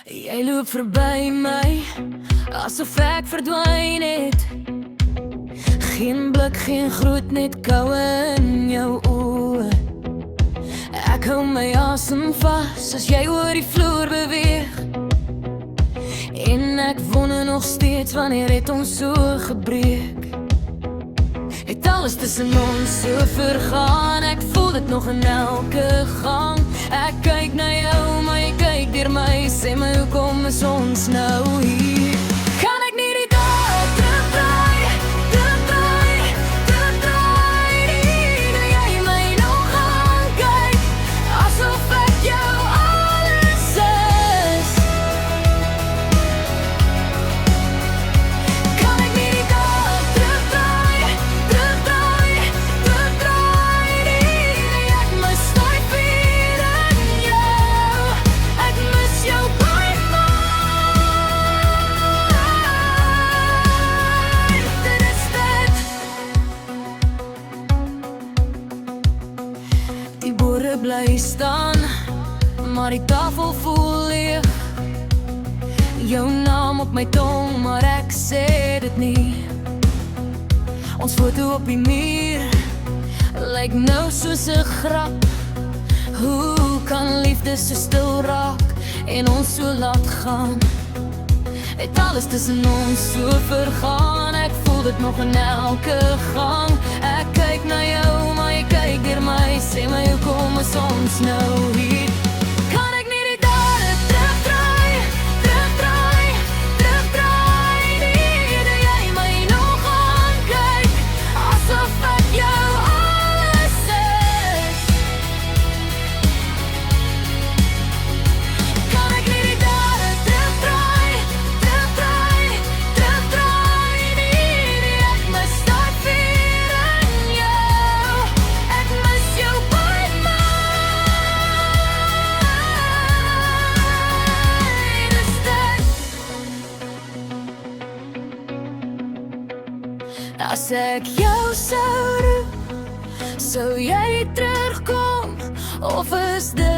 Jy loop verby my, asof ek verdwyn het. Geen blik, geen groet, net koue in jou oë. Ek hou my asem vas as jy oor die vloer beweeg. En ek wonder nog steeds, wanneer het ons so gebreek? Het alles tussen ons so vergaan, ek voel dit nog in elke gang. Ek kyk na jou, maar jy kyk deur my, sê my hoekom is ons nou hier? Kan ek nie die dag terugdraai, terugdraai, terugdraai nie? Dat jy my nog aankyk, asof ek jou alles is. Kan ek nie die dag terugdraai, terugdraai, terugdraai nie? Dat ek mis nooit weer in jou, ek mis jou baie maar. Dit is dit. Die borde bly staan, maar die tafel voel leeg. Jou naam op my tong, maar ek sê dit nie. Ons foto op die muur lyk nou soos 'n grap. Hoe kan liefde so stil raak en ons so laat gaan? Het alles tussen ons so vergaan, ek voel dit nog in elke gang. Ek kyk na jou, maar jy kyk deur my, sê my hoekom is ons nou hier? Kan ek nie die dade terugdraai, terugdraai, terugdraai nie? Dat jy my nog aankyk, asof ek jou alles is. Kan ek nie die dade terugdraai, terugdraai, terugdraai nie? Dat ek mis nooit weer in jou, ek mis jou baie maar. Dis dit. As ek jou sou roep, sou jy terugkom, of is dit